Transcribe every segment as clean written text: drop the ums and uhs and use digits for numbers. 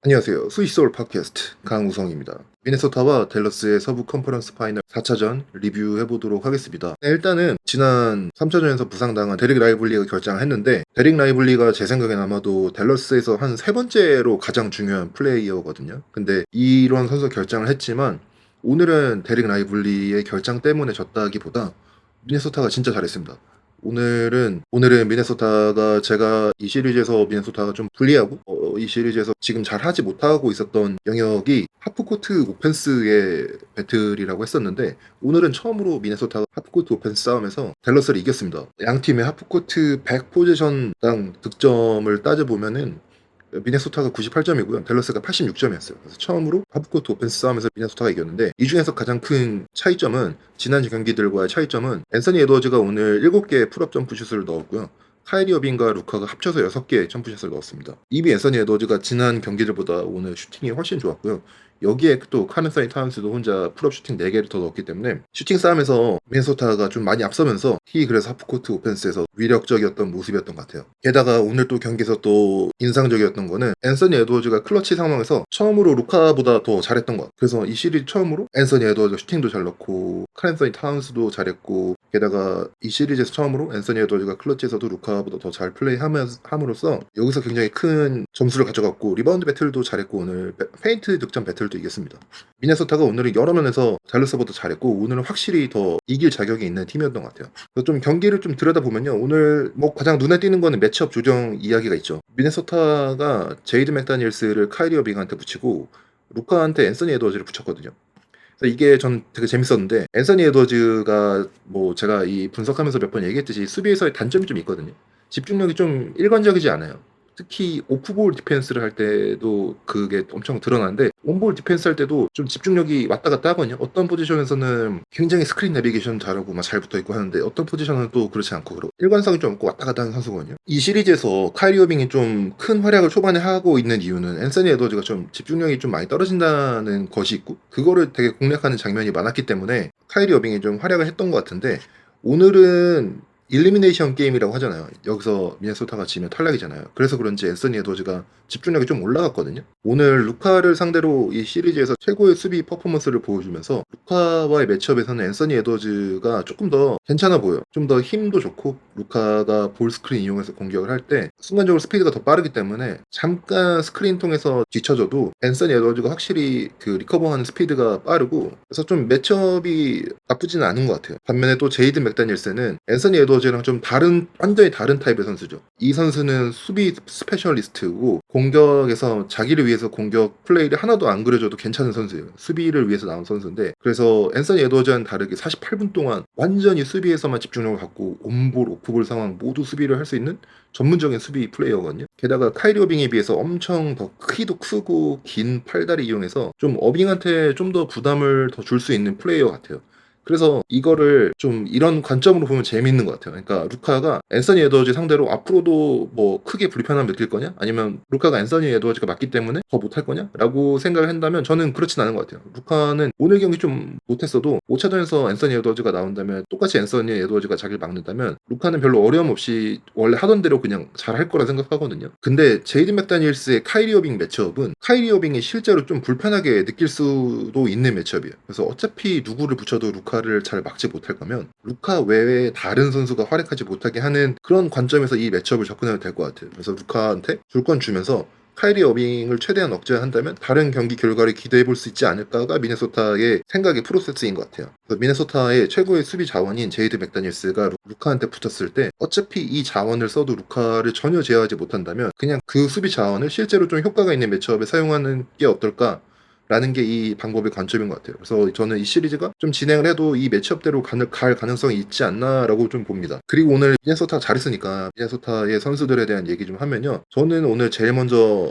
안녕하세요. 스위스올 팟캐스트 강우성입니다. 미네소타와 댈러스의 서부 컨퍼런스 파이널 4차전 리뷰해보도록 하겠습니다. 일단은 지난 3차전에서 부상당한 데릭 라이블리가 결장을 했는데, 데릭 라이블리가 제 생각엔 아마도 댈러스에서 한 세 번째로 가장 중요한 플레이어거든요. 근데 이런 선수가 결장을 했지만 오늘은 데릭 라이블리의 결장 때문에 졌다기보다 미네소타가 진짜 잘했습니다. 오늘은 미네소타가, 제가 이 시리즈에서 미네소타가 좀 불리하고 이 시리즈에서 지금 잘 하지 못하고 있었던 영역이 하프코트 오펜스의 배틀이라고 했었는데, 오늘은 처음으로 미네소타가 하프코트 오펜스 싸움에서 댈러스를 이겼습니다. 양 팀의 하프코트 100 포지션당 득점을 따져보면은 미네소타가 98점이고요. 댈러스가 86점이었어요. 그래서 처음으로 하프코트 오펜스 싸움에서 미네소타가 이겼는데, 이 중에서 가장 큰 차이점은, 지난 경기들과의 차이점은, 앤서니 에드워즈가 오늘 7개의 풀업 점프슛을 넣었고요. 카이리 어빙과 루카가 합쳐서 6개의 점프슛을 넣었습니다. 이미 앤서니 에드워즈가 지난 경기들보다 오늘 슈팅이 훨씬 좋았고요. 여기에 또 카렌서니 타운스도 혼자 풀업 슈팅 4개를 더 넣었기 때문에 슈팅 싸움에서 미네소타가 좀 많이 앞서면서 그래서 하프코트 오펜스에서 위력적이었던 모습이었던 것 같아요. 게다가 오늘 또 경기에서 또 인상적이었던 거는, 앤서니 에드워즈가 클러치 상황에서 처음으로 루카보다 더 잘했던 것 같아요. 그래서 이 시리즈 처음으로 앤서니 에드워즈가 슈팅도 잘 넣고 카렌서니 타운스도 잘했고, 게다가 이 시리즈에서 처음으로 앤서니 에드워즈가 클러치에서도 루카보다 더 잘 플레이함으로써 여기서 굉장히 큰 점수를 가져갔고, 리바운드 배틀도 잘했고 오늘 페인트 득점 배틀도 이겼습니다. 미네소타가 오늘은 여러 면에서 댈러스보다 잘했고, 오늘은 확실히 더 이길 자격이 있는 팀이었던 것 같아요. 그래서 좀 경기를 좀 들여다보면요, 오늘 뭐 가장 눈에 띄는 거는 매치업 조정 이야기가 있죠. 미네소타가 제이드 맥다니엘스를 카이리 어빙한테 붙이고 루카한테 앤서니 에드워즈를 붙였거든요. 그래서 이게 전 되게 재밌었는데, 앤서니 에드워즈가 뭐 제가 이 분석하면서 몇 번 얘기했듯이 수비에서의 단점이 좀 있거든요. 집중력이 좀 일관적이지 않아요. 특히 오프볼 디펜스를 할 때도 그게 엄청 드러나는데, 온볼 디펜스 할 때도 좀 집중력이 왔다 갔다 하거든요. 어떤 포지션에서는 굉장히 스크린 내비게이션 잘하고 막 잘 붙어있고 하는데, 어떤 포지션은 또 그렇지 않고, 그리고 일관성이 좀 없고 왔다 갔다 하는 선수거든요. 이 시리즈에서 카이리 어빙이 좀 큰 활약을 초반에 하고 있는 이유는, 앤서니 에드워즈가 좀 집중력이 좀 많이 떨어진다는 것이 있고, 그거를 되게 공략하는 장면이 많았기 때문에 카이리 어빙이 좀 활약을 했던 것 같은데, 오늘은 일리미네이션 게임이라고 하잖아요. 여기서 미네소타가 지면 탈락이잖아요. 그래서 그런지 앤서니 에드워즈가 집중력이 좀 올라갔거든요. 오늘 루카를 상대로 이 시리즈에서 최고의 수비 퍼포먼스를 보여주면서, 루카와의 매치업에서는 앤서니 에드워즈가 조금 더 괜찮아 보여요. 좀 더 힘도 좋고, 루카가 볼 스크린 이용해서 공격을 할 때 순간적으로 스피드가 더 빠르기 때문에 잠깐 스크린 통해서 뒤쳐져도 앤서니 에드워즈가 확실히 그 리커버하는 스피드가 빠르고, 그래서 좀 매치업이 나쁘지는 않은 것 같아요. 반면에 또 제이드 맥다니엘스는 앤서니 에드워즈랑 좀 완전히 다른 타입의 선수죠. 이 선수는 수비 스페셜리스트고, 공격에서 자기를 위해서 공격 플레이를 하나도 안 그려줘도 괜찮은 선수예요. 수비를 위해서 나온 선수인데, 그래서 앤서니 에드워즈와는 다르게 48분 동안 완전히 수비에서만 집중력을 갖고 온볼, 오프볼 상황 모두 수비를 할 수 있는 전문적인 수비 플레이어거든요. 게다가 카이리 어빙에 비해서 엄청 더 키도 크고 긴 팔다리 이용해서 좀 어빙한테 좀 더 부담을 더 줄 수 있는 플레이어 같아요. 그래서 이거를 좀 이런 관점으로 보면 재밌는 것 같아요. 그러니까 루카가 앤서니 에드워즈 상대로 앞으로도 뭐 크게 불편함 느낄 거냐? 아니면 루카가 앤서니 에드워즈가 맞기 때문에 더 못할 거냐? 라고 생각을 한다면 저는 그렇진 않은 것 같아요. 루카는 오늘 경기 좀 못했어도 5차전에서 앤서니 에드워즈가 나온다면, 똑같이 앤서니 에드워즈가 자기를 막는다면 루카는 별로 어려움 없이 원래 하던 대로 그냥 잘할 거라 생각하거든요. 근데 제이드 맥다니엘스의 카이리 어빙 매치업은 카이리 어빙이 실제로 좀 불편하게 느낄 수도 있는 매치업이에요. 그래서 어차피 누구를 붙여도 루카를 잘 막지 못할 거면 루카 외에 다른 선수가 활약하지 못하게 하는 그런 관점에서 이 매치업을 접근해도 될 것 같아요. 그래서 루카한테 줄 건 주면서 카이리 어빙을 최대한 억제한다면 다른 경기 결과를 기대해 볼 수 있지 않을까가 미네소타의 생각의 프로세스인 것 같아요. 그래서 미네소타의 최고의 수비 자원인 제이드 맥다니엘스가 루카한테 붙었을 때, 어차피 이 자원을 써도 루카를 전혀 제어하지 못한다면 그냥 그 수비 자원을 실제로 좀 효과가 있는 매치업에 사용하는 게 어떨까? 라는 게 이 방법의 관점인 것 같아요. 그래서 저는 이 시리즈가 좀 진행을 해도 이 매치업대로 갈 가능성이 있지 않나라고 좀 봅니다. 그리고 오늘 미네소타 잘했으니까 미네소타의 선수들에 대한 얘기 좀 하면요, 저는 오늘 제일 먼저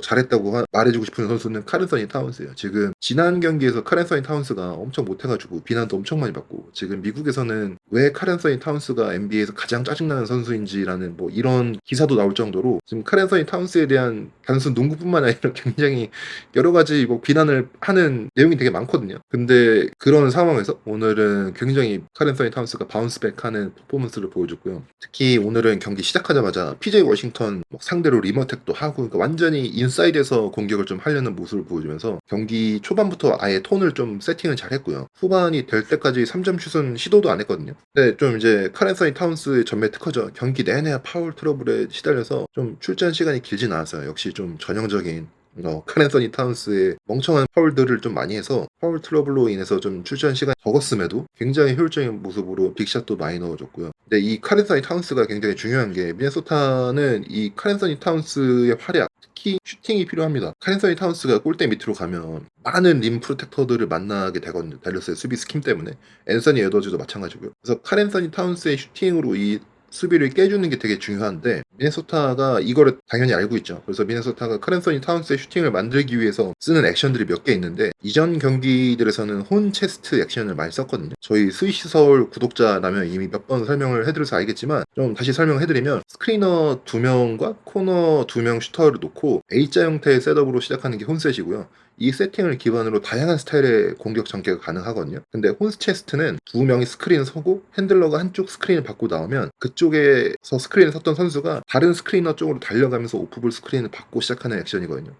잘했다고 말해주고 싶은 선수는 카렌서니 타운스예요. 지금 지난 경기에서 카렌서니 타운스가 엄청 못해가지고 비난도 엄청 많이 받고, 지금 미국에서는 왜 카렌서니 타운스가 NBA에서 가장 짜증나는 선수인지라는 뭐 이런 기사도 나올 정도로, 지금 카렌서니 타운스에 대한 단순 농구뿐만 아니라 굉장히 여러 가지 뭐 비난을 하는 내용이 되게 많거든요. 근데 그런 상황에서 오늘은 굉장히 카렌서니 타운스가 바운스백하는 퍼포먼스를 보여줬고요. 특히 오늘은 경기 시작하자마자 PJ 워싱턴 상대로 리머텍도 하고 그러니까 완전히 인사이드에서 공격을 좀 하려는 모습을 보여주면서 경기 초반부터 아예 톤을 좀 세팅을 잘했고요. 후반이 될 때까지 3점 슛은 시도도 안 했거든요. 근데 좀 이제 카렌서니 타운스의 전매 특허죠. 경기 내내 파울 트러블에 시달려서 좀 출전 시간이 길진 않았어요. 역시 좀 전형적인 카렌서니 타운스의 멍청한 파울들을 좀 많이 해서 파울 트러블로 인해서 좀 출전 시간이 적었음에도 굉장히 효율적인 모습으로 빅샷도 많이 넣어줬고요. 근데 이 카렌서니 타운스가 굉장히 중요한 게 미네소타는 이 카렌서니 타운스의 활약 특히 슈팅이 필요합니다. 카렌서니 타운스가 골대 밑으로 가면 많은 림 프로텍터들을 만나게 되거든요. 댈러스의 수비 스킴 때문에. 앤서니 에드워즈도 마찬가지고요. 그래서 카렌서니 타운스의 슈팅으로 이 수비를 깨주는 게 되게 중요한데 미네소타가 이거를 당연히 알고 있죠. 그래서 미네소타가 카렌서니 타운스의 슈팅을 만들기 위해서 쓰는 액션들이 몇 개 있는데 이전 경기들에서는 혼 체스트 액션을 많이 썼거든요. 저희 스위시 서울 구독자라면 이미 몇 번 설명을 해드려서 알겠지만 좀 다시 설명해드리면 스크리너 2명과 코너 2명 슈터를 놓고 A자 형태의 셋업으로 시작하는 게 혼셋이고요. 이 세팅을 기반으로 다양한 스타일의 공격 전개가 가능하거든요. 근데 혼스 체스트는 두 명이 스크린을 서고 핸들러가 한쪽 스크린을 받고 나오면 그쪽에서 스크린을 섰던 선수가 다른 스크리너 쪽으로 달려가면서 오프볼 스크린을 받고 시작하는 액션이거든요.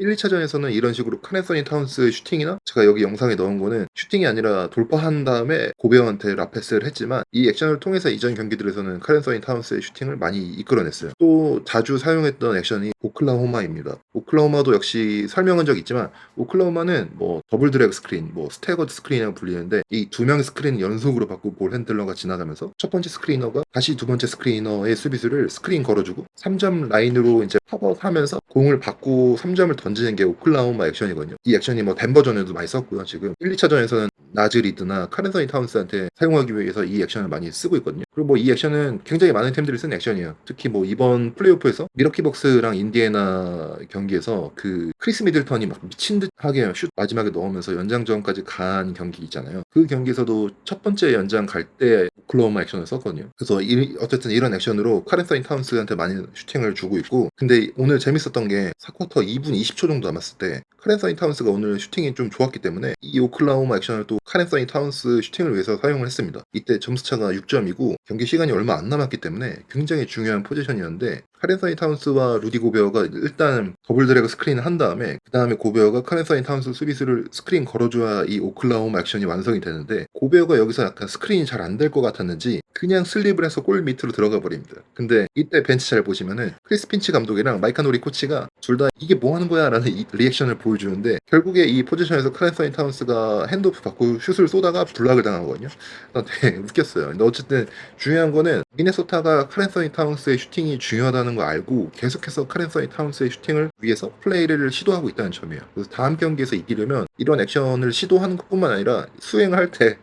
1, 2차전에서는 이런 식으로 카렌서니 타운스 슈팅이나 제가 여기 영상에 넣은 거는 슈팅이 아니라 돌파한 다음에 고베어한테 라패스를 했지만 이 액션을 통해서 이전 경기들에서는 카렌서니 타운스의 슈팅을 많이 이끌어냈어요. 또 자주 사용했던 액션이 오클라호마입니다. 오클라호마도 역시 설명한 적 있지만 오클라호마는 뭐 더블 드래그 스크린, 뭐 스태거드 스크린이라고 불리는데 이 두 명의 스크린 연속으로 받고 볼 핸들러가 지나가면서 첫 번째 스크리너가 다시 두 번째 스크리너의 수비수를 스크린 걸어주고 3점 라인으로 이제 팝업하면서 공을 받고 3점을 던지는 게 오클라호마 액션이거든요. 이 액션이 뭐 덴버전에도 많이 썼고요. 지금 1, 2차전에서는 나즈리드나 카렌서니 타운스한테 사용하기 위해서 이 액션을 많이 쓰고 있거든요. 그리고 뭐 이 액션은 굉장히 많은 팀들이 쓴 액션이에요. 특히 뭐 이번 플레이오프에서 미러키 벅스랑 인디애나 경기에서 그 크리스 미들턴이 막 미친 듯하게 슛 마지막에 넣으면서 연장전까지 간 경기 있잖아요. 그 경기에서도 첫 번째 연장 갈 때 오클라호마 액션을 썼거든요. 그래서 어쨌든 이런 액션으로 카렌서니 타운스한테 많이 슈팅을 주고 있고 근데 오늘 재밌었던 게 4쿼터 2분 20초 정도 남았을 때 카렌서니 타운스가 오늘 슈팅이 좀 좋았기 때문에 이 오클라호마 액션을 또 카렌서니 타운스 슈팅을 위해서 사용을 했습니다. 이때 점수차가 6점이고 경기 시간이 얼마 안 남았기 때문에 굉장히 중요한 포지션이었는데 카렌서니 타운스와 루디 고베어가 일단 더블 드래그 스크린을 한 다음에 그 다음에 고베어가 카렌서니 타운스 수비수를 스크린 걸어줘야 이 오클라호마 액션이 완성이 되는데 고베어가 여기서 약간 스크린이 잘 안 될 것 같았는지 그냥 슬립을 해서 골 밑으로 들어가 버립니다. 근데 이때 벤치 잘 보시면은 크리스 핀치 감독이랑 마이카노리 코치가 둘 다 이게 뭐 하는 거야 라는 이 리액션을 보여주는데 결국에 이 포지션에서 카렌서니 타운스가 핸드오프 받고 슛을 쏘다가 블락을 당하거든요. 되게 웃겼어요. 근데 어쨌든 중요한 거는 미네소타가 카렌서니 타운스의 슈팅이 중요하다는 걸 알고 계속해서 카렌서니 타운스의 슈팅을 위해서 플레이를 시도하고 있다는 점이에요. 그래서 다음 경기에서 이기려면 이런 액션을 시도하는 것뿐만 아니라 수행할 때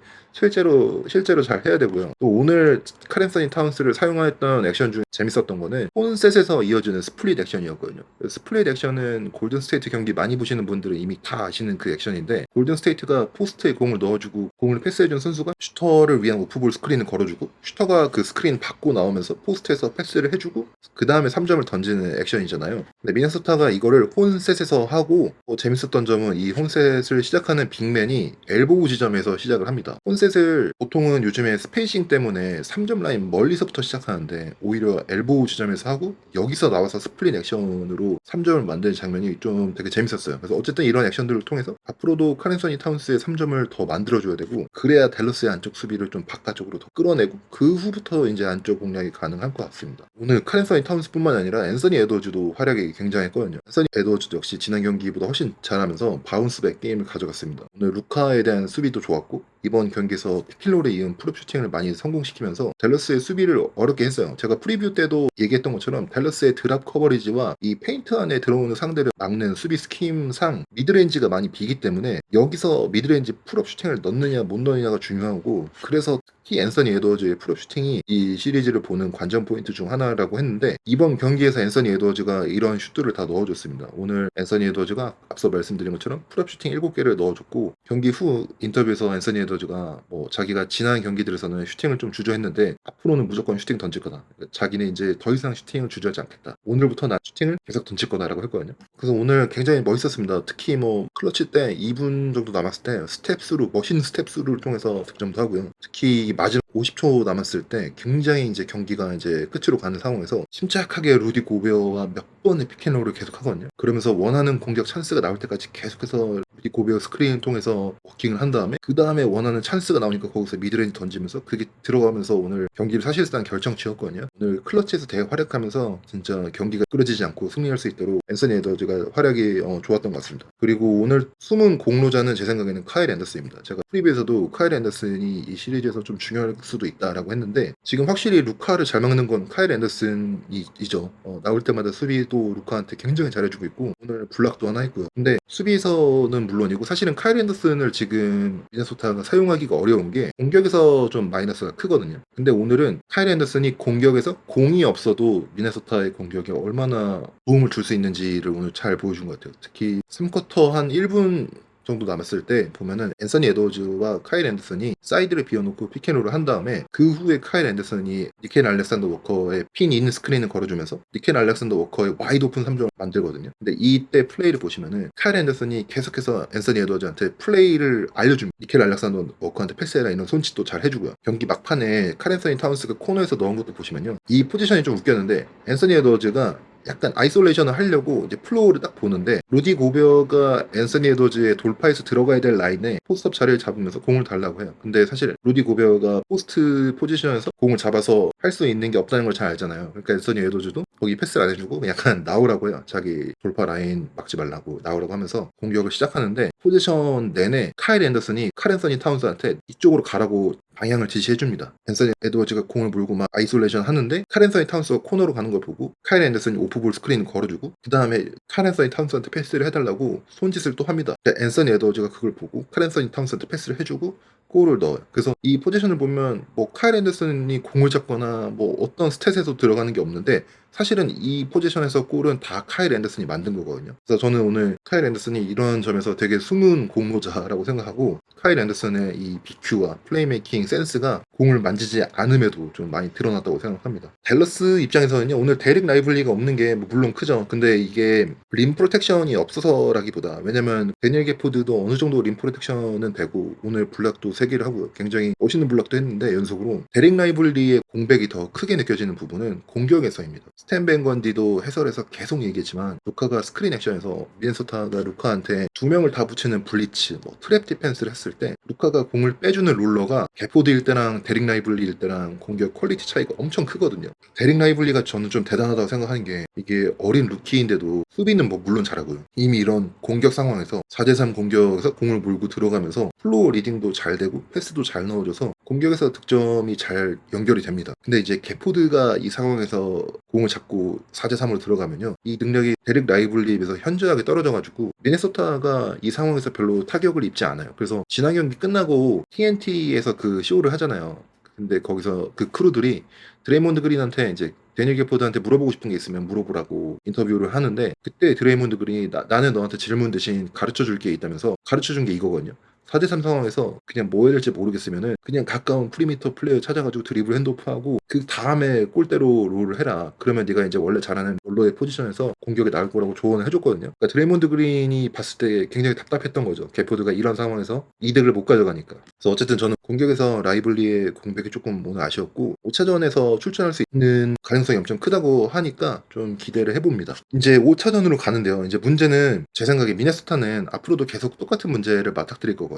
실제로 잘 해야 되고요. 또 오늘 카렌서니 타운스를 사용했던 액션 중에 재밌었던 거는 폰셋에서 이어지는 스플릿 액션이었거든요. 스플릿 액션은 골든 스테이트 경기 많이 보시는 분들은 이미 다 아시는 그 액션인데 골든 스테이트가 포스트에 공을 넣어주고 공을 패스해준 선수가 슈터를 위한 오프볼 스크린을 걸어주고 슈터가 그 스크린 받고 나오면서 포스트에서 패스를 해주고 그 다음에 3점을 던지는 액션이잖아요. 근데 미네소타가 이거를 홈셋에서 하고 재밌었던 점은 이 홈셋을 시작하는 빅맨이 엘보우 지점에서 시작을 합니다. 홈셋을 보통은 요즘에 스페이싱 때문에 3점 라인 멀리서부터 시작하는데 오히려 엘보우 지점에서 하고 여기서 나와서 스플릿 액션으로 3점을 만드는 장면이 좀 되게 재밌었어요. 그래서 어쨌든 이런 액션들을 통해서 앞으로도 카렌서니 타운스의 3점을 더 만들어줘야 되고 그래야 댈러스의 안쪽 수비를 좀 바깥쪽으로 더 끌어내고 그 후부터 이제 안쪽 공략이 가능할 것 같습니다. 오늘 카렌서니 타운스뿐만 아니라 앤서니 에드워즈도 활약이 굉장했거든요. 앤서니 에드워즈도 역시 지난 경기보다 훨씬 잘하면서 바운스백 게임을 가져갔습니다. 오늘 루카에 대한 수비도 좋았고 이번 경기에서 피킬롤에 이은 풀업 슈팅을 많이 성공시키면서 댈러스의 수비를 어렵게 했어요. 제가 프리뷰 때도 얘기했던 것처럼 댈러스의 드랍 커버리지와 이 페인트 안에 들어오는 상대를 막는 수비 스킴상 미드레인지가 많이 비기 때문에 여기서 미드레인지 풀업 슈팅을 넣느냐 못 넣느냐가 중요하고 그래서 특히 앤서니 에드워즈의 풀업 슈팅이 이 시리즈를 보는 관전 포인트 중 하나라고 했는데 이번 경기에서 앤서니 에드워즈가 이런 슛들을 다 넣어줬습니다. 오늘 앤서니 에드워즈가 앞서 말씀드린 것처럼 풀업 슈팅 7개를 넣어줬고 경기 후 인터뷰에서 앤서니 에드워즈가 뭐 자기가 지난 경기들에서는 슈팅을 좀 주저했는데 앞으로는 무조건 슈팅 던질 거다. 그러니까 자기는 이제 더 이상 슈팅을 주저하지 않겠다. 오늘부터 나 슈팅을 계속 던질 거다라고 했거든요. 그래서 오늘 굉장히 멋있었습니다. 특히 뭐 클러치 때 2분 정도 남았을 때 스텝스루 멋있는 스텝스루를 통해서 득점도 하고요. 특히 마지막 50초 남았을 때 굉장히 이제 경기가 이제 끝으로 가는 상황에서 침착하게 루디 고베어와 몇 번의 피켄롤을 계속 하거든요. 그러면서 원하는 공격 찬스가 나올 때까지 계속해서 루디 고베어 스크린을 통해서 워킹을 한 다음에 그 다음에 원하는 찬스가 나오니까 거기서 미드레인지 던지면서 그게 들어가면서 오늘 경기를 사실상 결정지었거든요. 오늘 클러치에서 대활약하면서 진짜 경기가 끌어지지 않고 승리할 수 있도록 앤서니 에드워즈가 활약이 좋았던 것 같습니다. 그리고 오늘 숨은 공로자는 제 생각에는 카일 앤더슨입니다. 제가 프리뷰에서도 카일 앤더슨이 이 시리즈에서 좀 중요할 수도 있다라고 했는데 지금 확실히 루카를 잘 막는 건 카일 앤더슨이죠. 나올 때마다 수비도 루카한테 굉장히 잘해주고 있고 오늘 블락도 하나 했고요. 근데 수비에서는 물론이고 사실은 카일 앤더슨을 지금 미네소타가 사용하기가 어려운 게 공격에서 좀 마이너스가 크거든요. 근데 오늘은 카일 앤더슨이 공격에서 공이 없어도 미네소타의 공격에 얼마나 도움을 줄 수 있는지를 오늘 잘 보여준 것 같아요. 특히 3쿼터 한 1분 정도 남았을 때 보면은 앤서니 에드워즈와 카일 앤더슨이 사이드를 비워놓고 피켄롤을 한 다음에 그 후에 카일 앤더슨이 니켈 알렉산더 워커의 핀 있는 스크린을 걸어주면서 니켈 알렉산더 워커의 와이드 오픈 3점을 만들거든요. 근데 이때 플레이를 보시면은 카일 앤더슨이 계속해서 앤서니 에드워즈한테 플레이를 알려줍니다. 니켈 알렉산더 워커한테 패스해라 이런 손짓도 잘 해주고요. 경기 막판에 칼 앤서니 타운스가 코너에서 넣은 것도 보시면요. 이 포지션이 좀 웃겼는데 앤서니 에드워즈가 약간 아이솔레이션을 하려고 이제 플로우를 딱 보는데 루디 고베어가 앤서니 에드워즈의 돌파해서 들어가야 될 라인에 포스트업 자리를 잡으면서 공을 달라고 해요. 근데 사실 루디 고베어가 포스트 포지션에서 공을 잡아서 할 수 있는 게 없다는 걸 잘 알잖아요. 그러니까 앤서니 에드워즈도 거기 패스를 안 해주고 약간 나오라고 해요. 자기 돌파 라인 막지 말라고 나오라고 하면서 공격을 시작하는데 포지션 내내 카일 앤더슨이 칼 앤서니 타운스한테 이쪽으로 가라고 방향을 지시해줍니다. 앤서니 에드워즈가 공을 물고 막 아이솔레이션 하는데 칼 앤서니 타운스가 코너로 가는 걸 보고 카일 앤더슨이 오프볼 스크린을 걸어주고 그 다음에 칼 앤서니 타운스한테 패스를 해달라고 손짓을 또 합니다. 앤서니 에드워즈가 그걸 보고 칼 앤서니 타운스한테 패스를 해주고 골을 넣어요. 그래서 이 포지션을 보면 뭐 카일 앤더슨이 공을 잡거나 뭐 어떤 스탯에서 들어가는 게 없는데 사실은 이 포지션에서 골은 다 카일 앤더슨이 만든 거거든요. 그래서 저는 오늘 카일 앤더슨이 이런 점에서 되게 숨은 공로자라고 생각하고 카일 앤더슨의 이 BQ와 플레이메이킹 센스가 공을 만지지 않음에도 좀 많이 드러났다고 생각합니다. 댈러스 입장에서는요 오늘 데릭 라이블리가 없는 게 물론 크죠. 근데 이게 림 프로텍션이 없어서라기보다 왜냐면 데니엘 게포드도 어느 정도 림 프로텍션은 되고 오늘 블락도 3개를 하고요. 굉장히 멋있는 블락도 했는데 연속으로 데릭 라이블리의 공백이 더 크게 느껴지는 부분은 공격에서입니다. 스탠 벤 건디도 해설에서 계속 얘기했지만 루카가 스크린 액션에서 미네소타가 루카한테 2명을 다 붙이는 블리츠, 뭐 트랩 디펜스를 했을 때 루카가 공을 빼주는 롤러가 게포드일 때랑 데릭 라이블리일 때랑 공격 퀄리티 차이가 엄청 크거든요. 데릭 라이블리가 저는 좀 대단하다고 생각하는 게 이게 어린 루키인데도 수비는 뭐 물론 잘하고요. 이미 이런 공격 상황에서 4대3 공격에서 공을 몰고 들어가면서 플로어 리딩도 잘 되고 패스도 잘 넣어줘서 공격에서 득점이 잘 연결이 됩니다. 근데 이제 게포드가 이 상황에서 공을 잡고 4대3으로 들어가면요. 이 능력이 데릭 라이블리에 비해서 현저하게 떨어져가지고 미네소타가 이 상황에서 별로 타격을 입지 않아요. 그래서 지난 경기 끝나고 TNT에서 그 쇼를 하잖아요. 근데 거기서 그 크루들이 드레이몬드 그린한테 이제 데니엘 게포드한테 물어보고 싶은 게 있으면 물어보라고 인터뷰를 하는데 그때 드레이몬드 그린이 나는 너한테 질문 대신 가르쳐 줄 게 있다면서 가르쳐 준 게 이거거든요. 4대3 상황에서 그냥 뭐 해야 될지 모르겠으면은 그냥 가까운 프리미터 플레이어 찾아가지고 드리블 핸드오프하고 그 다음에 골대로 롤을 해라. 그러면 네가 이제 원래 잘하는 롤러의 포지션에서 공격에 나올 거라고 조언을 해줬거든요. 그러니까 드레이몬드 그린이 봤을 때 굉장히 답답했던 거죠. 게포드가 이런 상황에서 이득을 못 가져가니까. 그래서 어쨌든 저는 공격에서 라이블리의 공백이 조금 오늘 아쉬웠고 5차전에서 출전할 수 있는 가능성이 엄청 크다고 하니까 좀 기대를 해봅니다. 이제 5차전으로 가는데요. 이제 문제는 제 생각에 미네소타는 앞으로도 계속 똑같은 문제를 맞닥뜨릴 거거든요.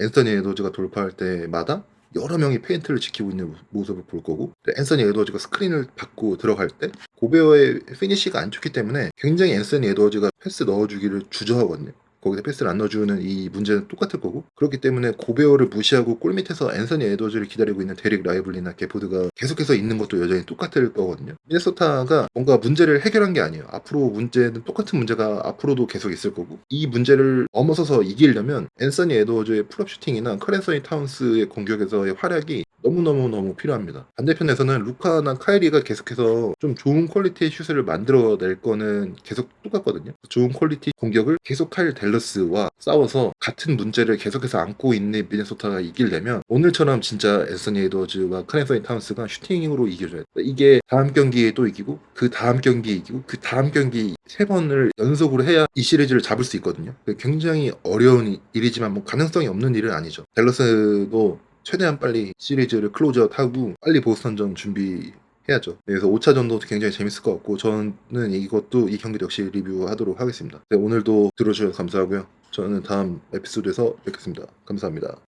앤서니 에드워즈가 돌파할 때마다 여러 명이 페인트를 지키고 있는 모습을 볼 거고 앤서니 에드워즈가 스크린을 받고 들어갈 때 고베어의 피니시가 안 좋기 때문에 굉장히 앤서니 에드워즈가 패스 넣어주기를 주저하거든요. 거기서 패스를 안 넣어주는 이 문제는 똑같을 거고 그렇기 때문에 고베어를 무시하고 골밑에서 앤서니 에드워즈를 기다리고 있는 데릭 라이블리나 게포드가 계속해서 있는 것도 여전히 똑같을 거거든요. 미네소타가 뭔가 문제를 해결한 게 아니에요. 앞으로 문제는 똑같은 문제가 앞으로도 계속 있을 거고 이 문제를 넘어서서 이기려면 앤서니 에드워즈의 풀업 슈팅이나 칼 앤서니 타운스의 공격에서의 활약이 너무너무 필요합니다. 반대편에서는 루카나 카이리가 계속해서 좀 좋은 퀄리티의 슛을 만들어낼 거는 계속 똑같거든요. 좋은 퀄리티 공격을 계속할 댈러스와 싸워서 같은 문제를 계속해서 안고 있는 미네소타가 이기려면 오늘처럼 진짜 앤서니 에드워즈와 카렌서니 타운스가 슈팅으로 이겨줘야 돼. 이게 다음 경기에 또 이기고 그 다음 경기에 이기고 그 다음 경기 3번을 연속으로 해야 이 시리즈를 잡을 수 있거든요. 굉장히 어려운 일이지만 뭐 가능성이 없는 일은 아니죠. 댈러스도 최대한 빨리 시리즈를 클로즈아웃하고 빨리 보스턴전 준비해야죠. 그래서 5차전도 굉장히 재밌을 것 같고 저는 이것도 이 경기도 역시 리뷰하도록 하겠습니다. 네, 오늘도 들어주셔서 감사하고요. 저는 다음 에피소드에서 뵙겠습니다. 감사합니다.